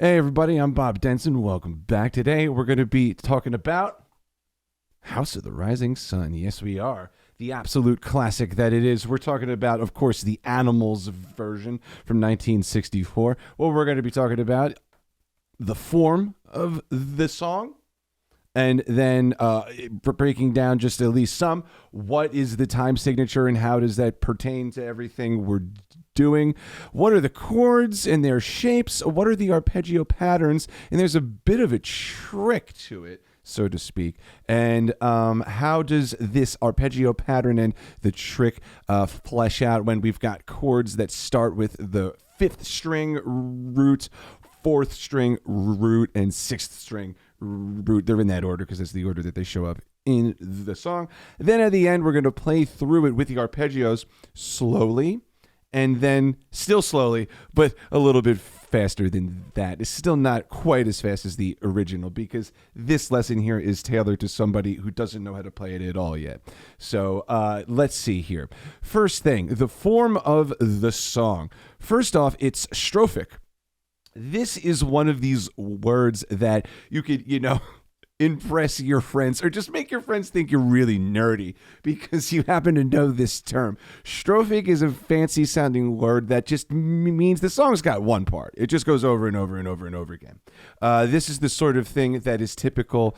Hey everybody, I'm Bob Denson. Welcome back. Today we're going to be talking about House of the Rising Sun. Yes, we are. The absolute classic that it is. We're talking about, of course, the Animals version from 1964. Well, we're going to be talking about the form of the song, and then breaking down just at least some. What is the time signature and how does that pertain to everything we're doing? What are the chords and their shapes? What are the arpeggio patterns? And there's a bit of a trick to it, so to speak. And how does this arpeggio pattern and the trick flesh out when we've got chords that start with the fifth string root, fourth string root, and sixth string root? They're in that order because that's the order that they show up in the song. Then at the end, we're going to play through it with the arpeggios slowly, and then still slowly, but a little bit faster than that. It's still not quite as fast as the original because this lesson here is tailored to somebody who doesn't know how to play it at all yet. So let's see here. First thing, the form of the song. First off, it's strophic. This is one of these words that you could, impress your friends or just make your friends think you're really nerdy because you happen to know this term. Strophic is a fancy sounding word that just means the song's got one part. It just goes over and over and over and over again. This is the sort of thing that is typical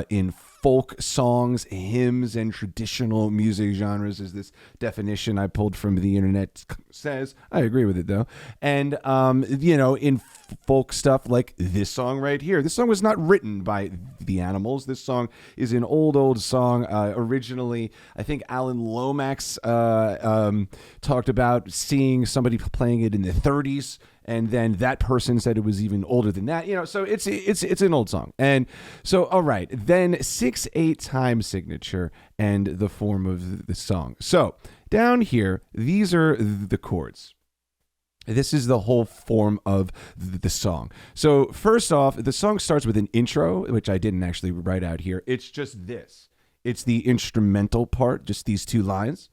in folk songs, hymns, and traditional music genres, as this definition I pulled from the internet says. I agree with it, though. And, in folk stuff like this song right here. This song was not written by the Animals. This song is an old song. Originally, I think Alan Lomax talked about seeing somebody playing it in the 30s. And then that person said it was even older than that, so it's an old song. And so, all right, then 6/8 time signature and the form of the song. So down here, these are the chords. This is the whole form of the song. So first off, the song starts with an intro, which I didn't actually write out here. It's just this. It's the instrumental part, just these two lines.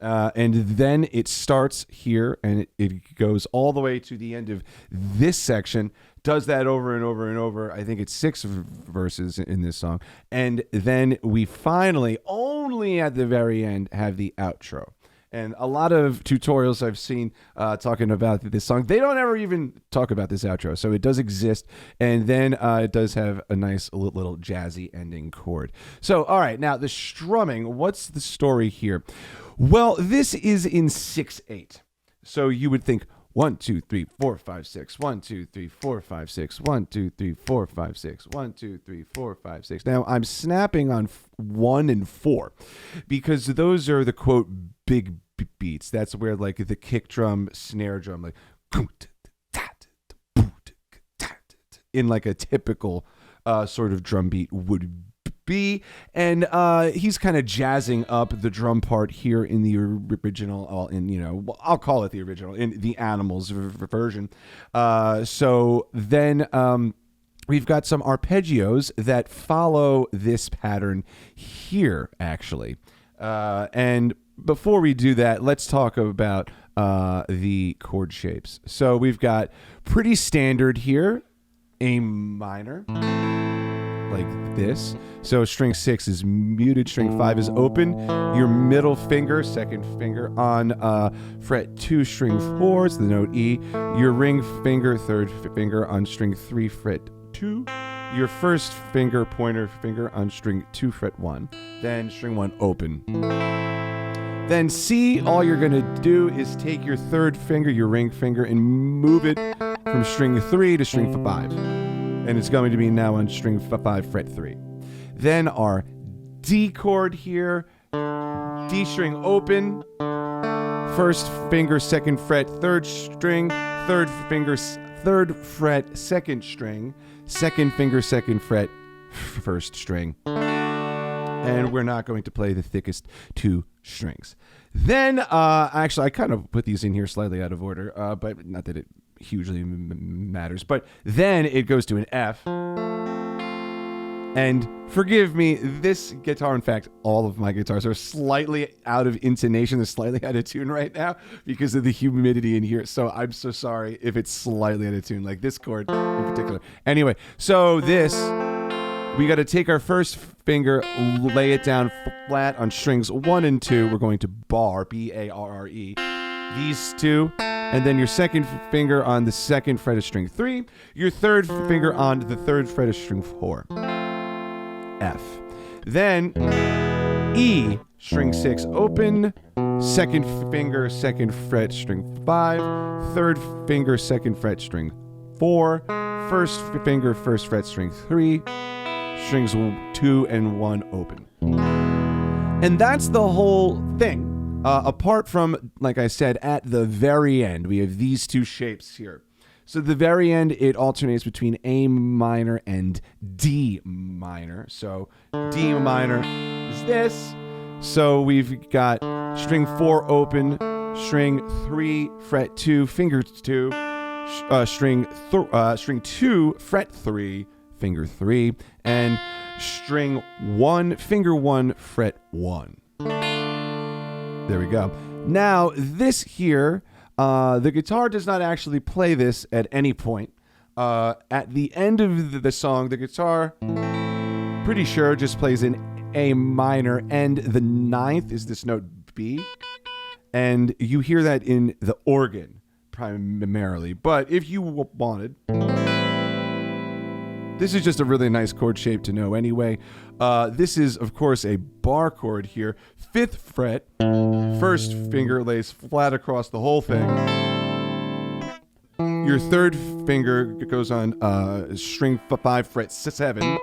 And then it starts here and it goes all the way to the end of this section, does that over and over and over. I think it's 6 verses in this song. And then we finally, only at the very end, have the outro. And a lot of tutorials I've seen talking about this song, they don't ever even talk about this outro. So it does exist. And then it does have a nice little jazzy ending chord. So, all right, now the strumming, what's the story here? Well, this is in 6/8. So you would think 1, 2, 3, 4, 5, 6. 1, 2, 3, 4, 5, 6. 1, 2, 3, 4, 5, 6. 1, 2, 3, 4, 5, 6. Now I'm snapping on 1 and 4 because those are the quote big beats. That's where like the kick drum, snare drum, like in like a typical sort of drum beat would be, and he's kind of jazzing up the drum part here in the original, I'll call it the original, in the Animals version. So then we've got some arpeggios that follow this pattern here, actually. And before we do that, let's talk about the chord shapes. So we've got pretty standard here, A minor, like this. So string 6 is muted, string 5 is open. Your middle finger, second finger on fret 2, string 4, it's the note E. Your ring finger, third finger on string 3, fret 2. Your first finger, pointer finger on string 2, fret 1. Then string 1 open. Then C, all you're going to do is take your third finger, your ring finger, and move it from string 3 to string 5. And it's going to be now on string 5, fret 3. Then our D chord here, D string open, first finger, second fret, third string, third finger, third fret, second string, second finger, second fret, first string. And we're not going to play the thickest 2 strings. Then, actually, I kind of put these in here slightly out of order, but not that it hugely matters. But then it goes to an F, And forgive me, this guitar, in fact, all of my guitars are slightly out of intonation. They're slightly out of tune right now because of the humidity in here. So I'm so sorry if it's slightly out of tune, like this chord in particular. Anyway, so this, we got to take our first finger, lay it down flat on strings 1 and 2. We're going to bar, B-A-R-R-E, these two. And then your second finger on the second fret of string 3. Your third finger on the third fret of string 4. F. Then E, string 6 open, second finger, second fret, string 5, third finger, second fret, string 4, first finger, first fret, string 3, strings 2 and 1 open. And that's the whole thing. Apart from, like I said, at the very end, we have these two shapes here. So at the very end, it alternates between A minor and D minor. So D minor is this. So we've got string 4 open, string 3, fret 2, finger 2, string 2, fret 3, finger 3, and string 1, finger 1, fret 1. There we go. Now, this here, the guitar does not actually play this at any point. At the end of the song, the guitar, pretty sure, just plays in A minor, and the 9th is this note B, and you hear that in the organ primarily. But if you wanted, this is just a really nice chord shape to know anyway. This is, of course, a bar chord here. 5th fret, first finger lays flat across the whole thing. Your third finger goes on string 5, fret 7.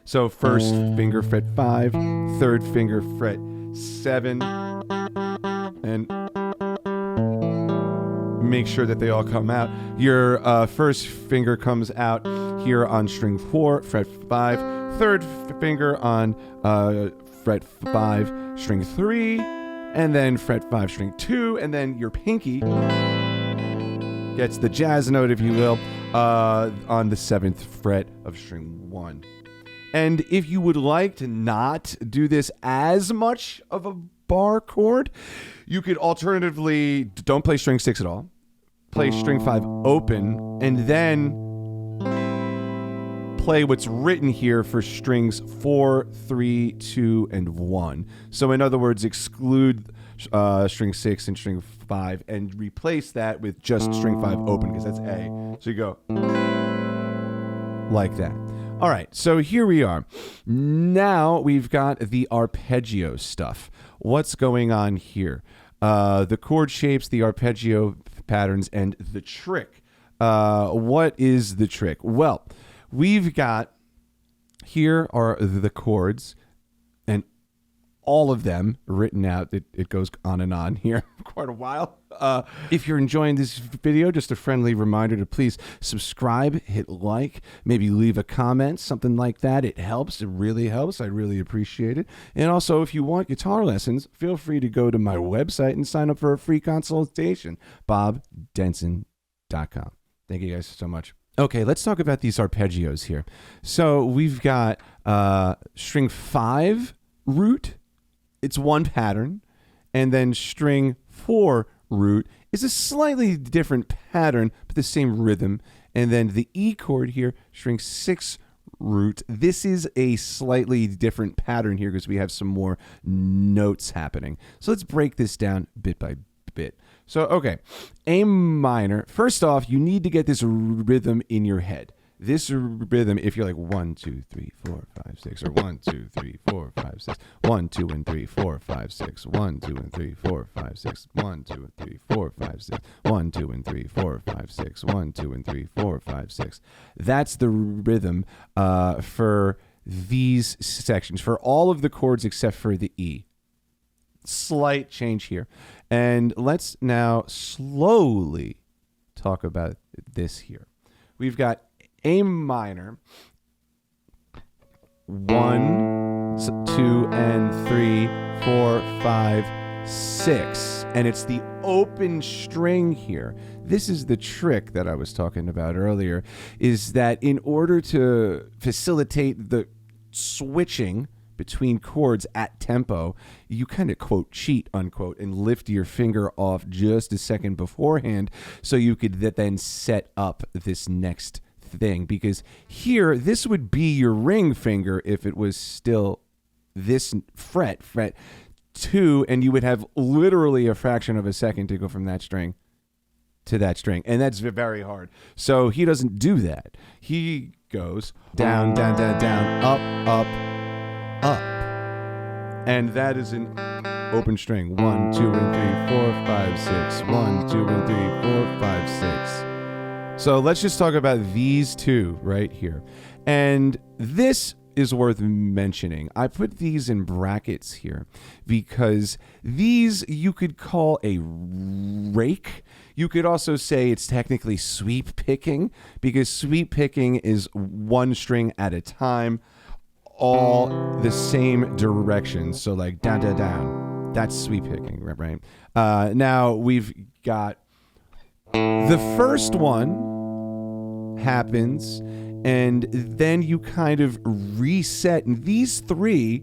So first finger, fret 5, third finger, fret 7, and make sure that they all come out. Your first finger comes out here on string 4, fret 5, third finger on fret 5, string 3, and then fret 5, string 2, and then your pinky gets the jazz note, if you will, on the 7th fret of string 1. And if you would like to not do this as much of a bar chord, you could alternatively don't play string 6 at all, play string 5 open, and then play what's written here for strings 4, 3, 2, and 1. So in other words, exclude string 6 and string 5 and replace that with just string 5 open, because that's A. So you go like that. All right, so here we are. Now we've got the arpeggio stuff. What's going on here? The chord shapes, the arpeggio patterns, and the trick. What is the trick? Well, we've got, here are the chords, and all of them written out. It goes on and on here quite a while. If you're enjoying this video, just a friendly reminder to please subscribe, hit like, maybe leave a comment, something like that. It helps. It really helps. I really appreciate it. And also, if you want guitar lessons, feel free to go to my website and sign up for a free consultation, bobdenson.com. Thank you guys so much. Okay, let's talk about these arpeggios here. So we've got string 5 root. It's one pattern. And then string 4 root is a slightly different pattern, but the same rhythm. And then the E chord here, string 6 root. This is a slightly different pattern here because we have some more notes happening. So let's break this down bit by bit. So, okay, A minor. First off, you need to get this rhythm in your head. This rhythm, if you're like 1, 2, 3, 4, 5, 6, or 1, 2, 3, 4, 5, 6, 1, 2, and 3, 4, 5, 6, 1, 2, and 3, 4, 5, 6, 1, 2, and 3, 4, 5, 6, 1, 2, and 3, 4, 5, 6, 1, 2, and 3, 4, 5, 6. That's the rhythm for these sections, for all of the chords except for the E. Slight change here. And let's now slowly talk about this here. We've got A minor, 1, 2, and 3, 4, 5, 6. And it's the open string here. This is the trick that I was talking about earlier, is that in order to facilitate the switching between chords at tempo, you kind of quote cheat unquote and lift your finger off just a second beforehand so you could then set up this next thing. Because here, this would be your ring finger if it was still this fret 2, and you would have literally a fraction of a second to go from that string to that string, and that's very hard. So he doesn't do that. He goes down, down, down, down, up, up. And that is an open string. 1, 2, and 3, 4, 5, 6. 1, 2, and 3, 4, 5, 6. So let's just talk about these two right here. And this is worth mentioning. I put these in brackets here because these you could call a rake. You could also say it's technically sweep picking, because sweep picking is one string at a time, all the same direction. So like down, down, down. That's sweep picking, right? Now we've got the first one happens, and then you kind of reset. And these three,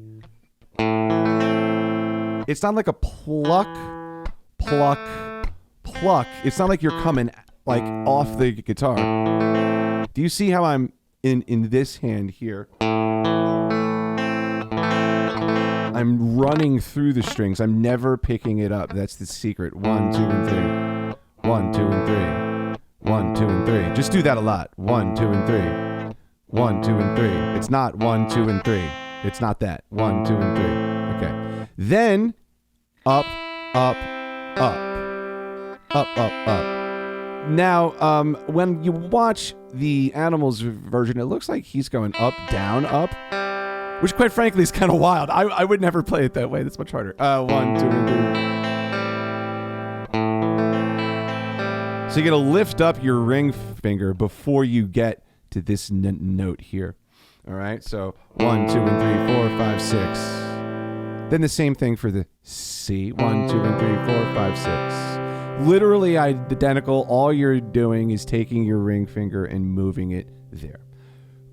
it's not like a pluck. It's not like you're coming like off the guitar. Do you see how I'm in this hand here? I'm running through the strings. I'm never picking it up. That's the secret. 1, 2, and 3. 1, 2, and 3. 1, 2, and 3. Just do that a lot. 1, 2, and 3. 1, 2, and 3. It's not 1, 2, and 3. It's not that. 1, 2, and 3. Okay. Then up, up, up. Up, up, up. Now, when you watch the Animals version, it looks like he's going up, down, up, which quite frankly is kind of wild. I would never play it that way. That's much harder. 1, 2, and 3. So you got to lift up your ring finger before you get to this note here. All right. So 1, 2, and 3, 4, 5, 6. Then the same thing for the C. 1, 2, and 3, 4, 5, 6. Literally identical. All you're doing is taking your ring finger and moving it there.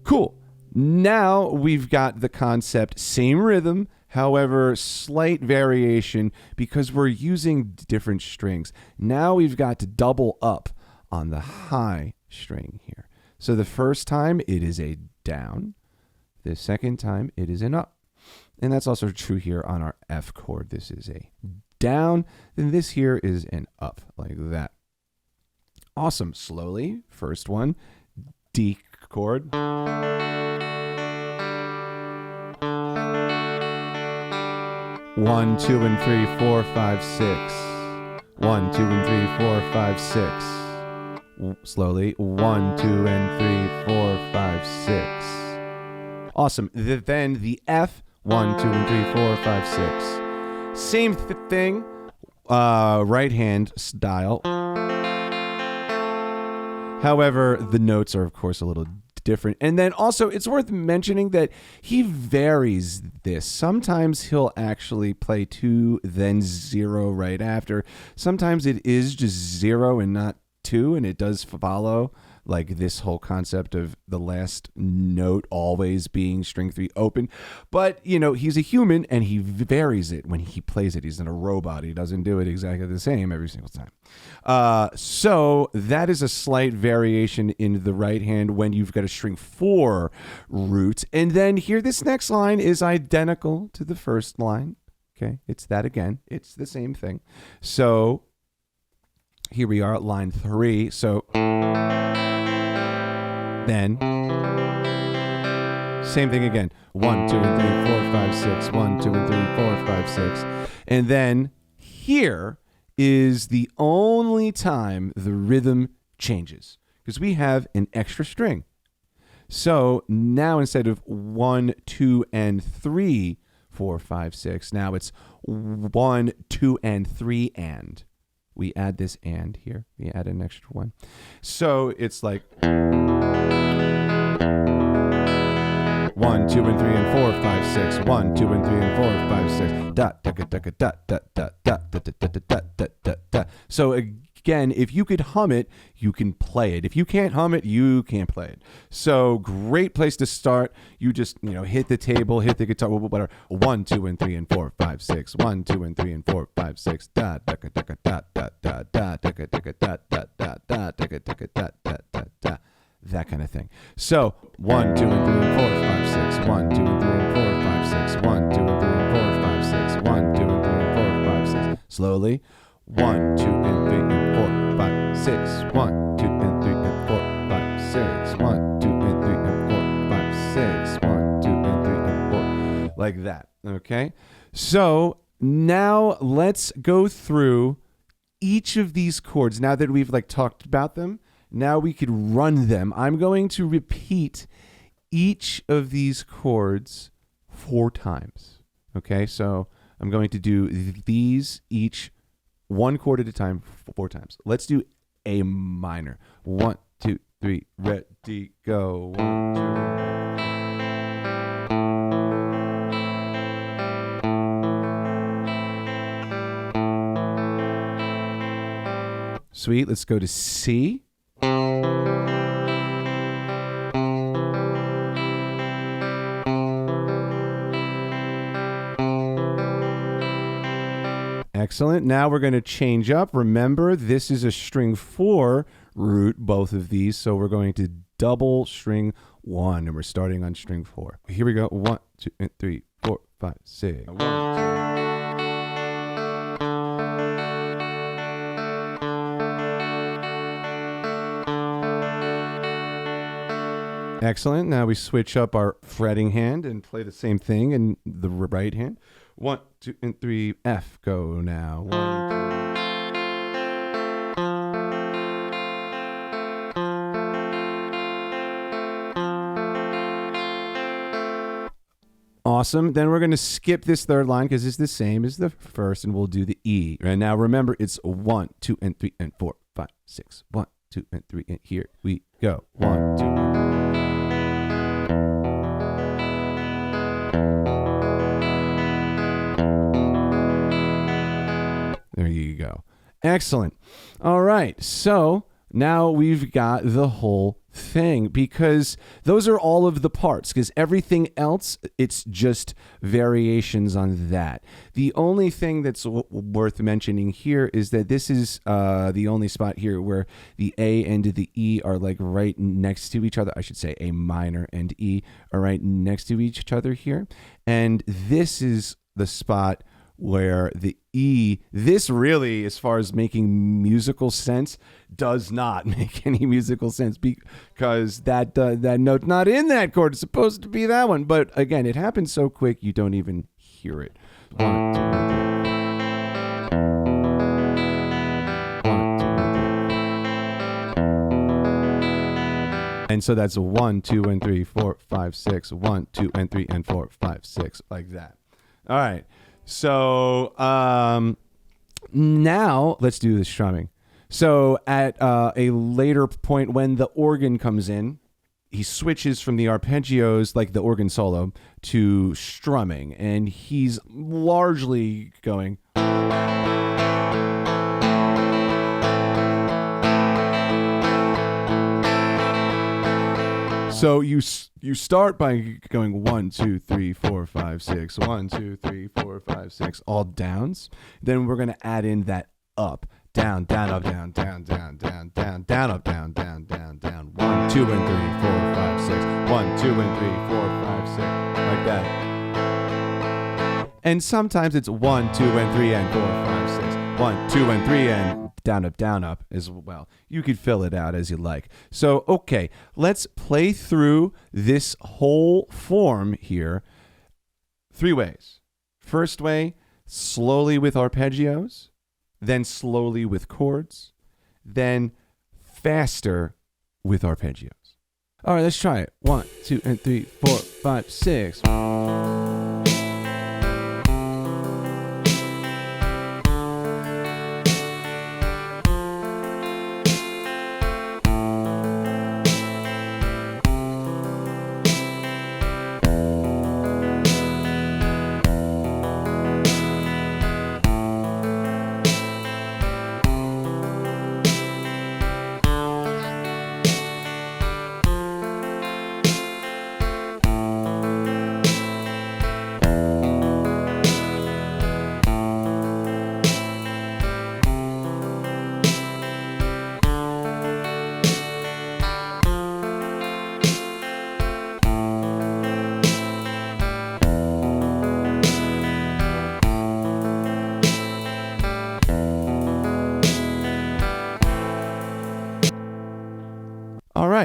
Cool. Now we've got the concept, same rhythm, however, slight variation because we're using different strings. Now we've got to double up on the high string here. So the first time it is a down. The second time it is an up. And that's also true here on our F chord. This is a down, then this here is an up, like that. Awesome. Slowly, first one, D chord. 1, 2, and 3, 4, 5, 6. 1, 2, and 3, 4, 5, 6. Slowly, 1, 2, and 3, 4, 5, 6. Awesome. Then the F, 1, 2, and 3, 4, 5, 6. Same thing, right hand style. However, the notes are, of course, a little different. And then also, it's worth mentioning that he varies this. Sometimes he'll actually play 2, then 0 right after. Sometimes it is just 0 and not 2, and it does follow like this whole concept of the last note always being string 3 open. But, you know, he's a human and he varies it when he plays it. He's not a robot. He doesn't do it exactly the same every single time. So that is a slight variation in the right hand when you've got a string 4 root. And then here, this next line is identical to the first line. Okay, it's that again. It's the same thing. So here we are at line 3. So then, same thing again. 1, 2, and 3, 4, 5, 6. 1, 2, and 3, 4, 5, 6. And then here is the only time the rhythm changes, because we have an extra string. So now instead of 1, 2, and 3, 4, 5, 6, now it's 1, 2, and 3, and. We add this and here. We add an extra one. So it's like 1, 1, 2, and 3, and 4, 5, 6. 1, 2, and 3, and 4, 5, 6. Dot, da, da, da, dot, dot, dot, dot, dot, dot, dot, dot, dot, dot. So again, if you could hum it, you can play it. If you can't hum it, you can't play it. So great place to start. You just, hit the table, hit the guitar, whatever. 1, 2, and 3, and 4, 5, 6. 1, 2, and 3, and 4, 5, 6. Dot, dot, dot, dot, dot, dot, dot, dot, dot, dot, dot, dot, dot, dot, dot, dot, dot. That kind of thing. So 1, 2, and 3, and 4, 5, 6. 1, 2, and 3, and 4, 5, 6. 1, 2, and 3, and 4, 5, 6. 1, 2, and 3, and 4, 5, 6. Slowly. 1, 2, and 3, and 4, 5, 6. 1, 2, and 3, and 4, 5, 6. 1, 2, and 3, and 4, 5, 6. 1, 2, and 3, and 4. Like that. Okay? So now let's go through each of these chords. Now that we've talked about them, now we could run them. I'm going to repeat each of these chords 4 times. Okay? So I'm going to do these each 1 chord at a time 4 times. Let's do A minor. 1, 2, 3, ready, go. 1, 2. Sweet. Let's go to C. Excellent. Now we're going to change up. Remember, this is a string 4 root, both of these. So we're going to double string 1, and we're starting on string 4. Here we go. 1, 2, and 3, 4, 5, 6. 1, 2. Excellent. Now we switch up our fretting hand and play the same thing in the right hand. 1, 2, and 3, F. Go now. 1, 2. Awesome. Then we're going to skip this third line because it's the same as the first, and we'll do the E. And now remember, it's 1, 2, and 3, and 4, 5, 6. 1, 2, and 3, and here we go. 1, 2. There you go. Excellent. All right. So now we've got the whole thing, because those are all of the parts, because everything else, it's just variations on that. The only thing that's worth mentioning here is that this is the only spot here where the A and the E are right next to each other. I should say A minor and E are right next to each other here. And this is the spot where the E, this really, as far as making musical sense, does not make any musical sense, because that note's not in that chord. It's supposed to be that one. But again, it happens so quick you don't even hear it. 1, 2, 1, 2, 3. And so that's 1, 2, and 3, 4, 5, 6. 1, 2, and 3, and 4, 5, 6, like that. All right. So now let's do the strumming. So at a later point when the organ comes in, he switches from the arpeggios, like the organ solo, to strumming. And he's largely going... So you start by going 1, 2, 3, 4, 5, 6, 1, 2, 3, 4, 5, 6, all downs. Then we're going to add in that up, down, down, up, down, down, down, down, down, down, up, down, down, down, down. 1, 2, and 3, 4, 5, 6. 1, 2, and 3, 4, 5, 6, like that. And sometimes it's 1, 2, and 3, and 4, 5, 6. 1, 2, and 3, and down up as well. You could fill it out as you like. So, okay, let's play through this whole form here 3 ways. First way, slowly with arpeggios, then slowly with chords, then faster with arpeggios. All right, let's try it. 1, 2, and 3, 4, 5, 6.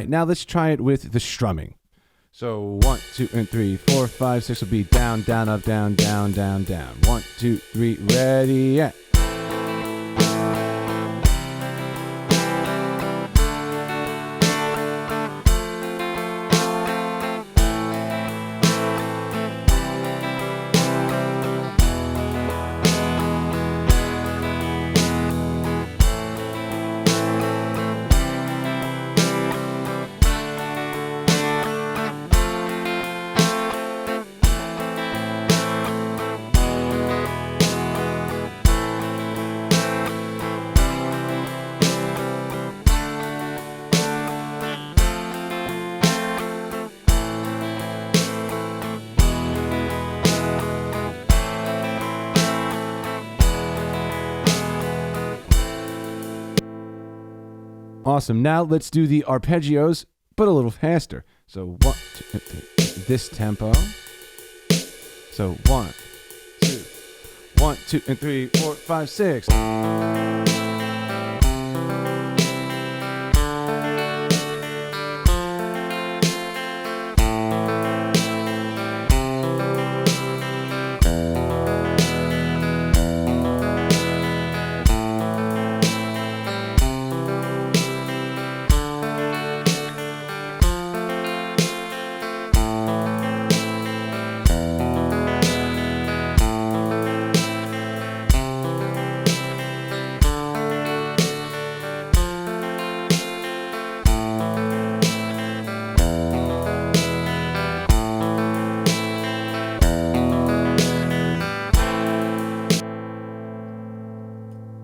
right, now let's try it with the strumming. So 1, 2, and 3, 4, 5, 6 will be down, down, up, down, down, down, down. 1, 2, 3, ready, yeah. Awesome. Now let's do the arpeggios, but a little faster. So 1, 2, 3, this tempo. So 1, 2, 1, 2, and 3, 4, 5, 6.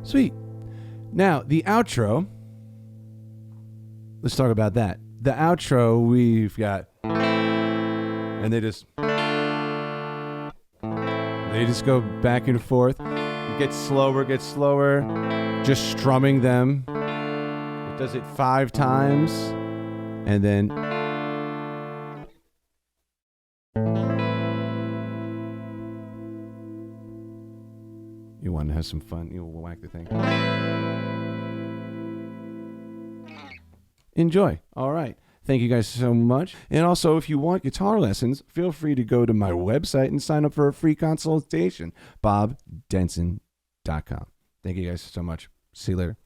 Sweet. Now, the outro. Let's talk about that. The outro, we've got, and they just go back and forth. It gets slower, just strumming them. It does it 5 times, and then you want to have some fun, you'll whack the thing. Enjoy. All right. Thank you guys so much. And also, if you want guitar lessons, feel free to go to my website and sign up for a free consultation, bobdenson.com. Thank you guys so much. See you later.